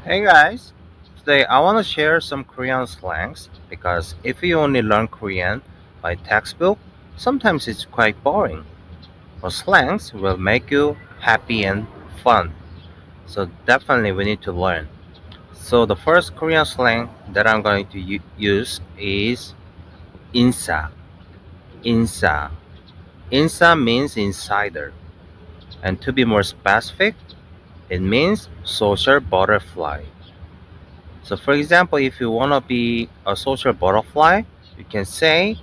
Hey guys, today I want to share some Korean slangs because if you only learn Korean by textbook, sometimes it's quite boring. But slangs will make you happy and fun. So definitely we need to learn. So the first Korean slang that I'm going to use is insa. Insa. Insa means insider. And to be more specific, it means social butterfly. So for example, if you want to be a social butterfly, you can say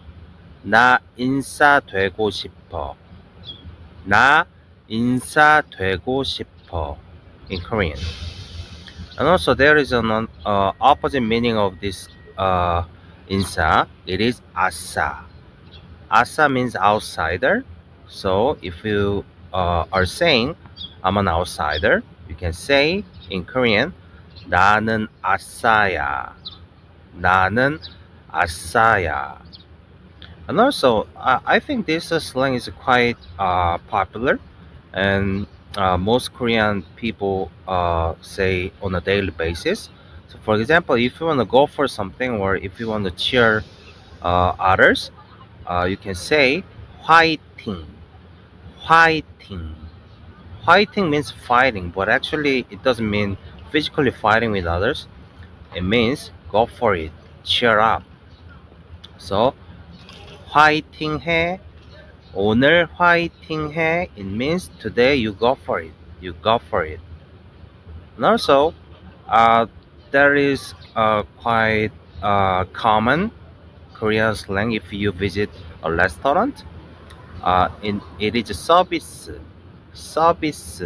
나 인사되고 싶어. 나 인사되고 싶어 in Korean. And also there is an opposite meaning of this insa. It is asa. Asa means outsider. So if you are saying I'm an outsider, you can say in Korean 나는 아싸야. 나는 아싸야. And also, I think this slang is quite popular, and most Korean people say on a daily basis. So, for example, if you want to go for something or if you want to cheer others, you can say "화이팅." "화이팅." "화이팅" means fighting, but actually, it doesn't mean physically fighting with others. It means go for it, cheer up. So, 화이팅 해. 오늘 화이팅 해. It means today you go for it. You go for it. And also, uh, there is quite common Korean slang if you visit a restaurant. It is service. Service.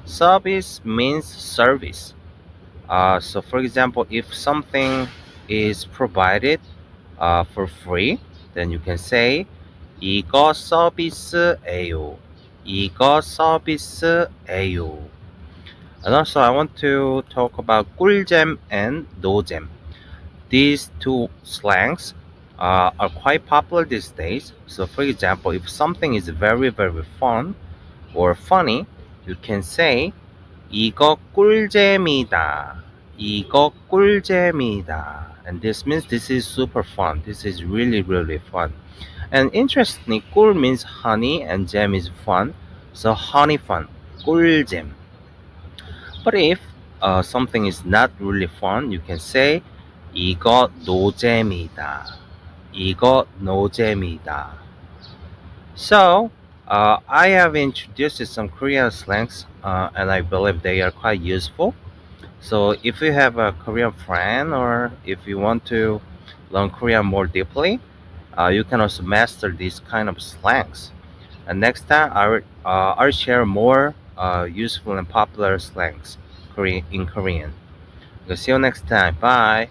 Service means service. So, for example, if something is provided for free, then you can say 이거 서비스예요. 이거 서비스예요. And also, I want to talk about 꿀잼 and 노잼. These two slangs are quite popular these days. So, for example, if something is very, very fun or funny, you can say 이거 꿀잼이다. 이거 꿀잼이다. And this means this is super fun. This is really, really fun. And interestingly, 꿀 means honey and jam is fun. So honey fun, 꿀잼. But if something is not really fun, you can say 이거 노잼이다. 이거 노잼이다. So I have introduced some Korean slangs, and I believe they are quite useful. So if you have a Korean friend or if you want to learn Korean more deeply, you can also master these kind of slangs. And next time, I'll share more useful and popular slangs in Korean. Okay, see you next time. Bye.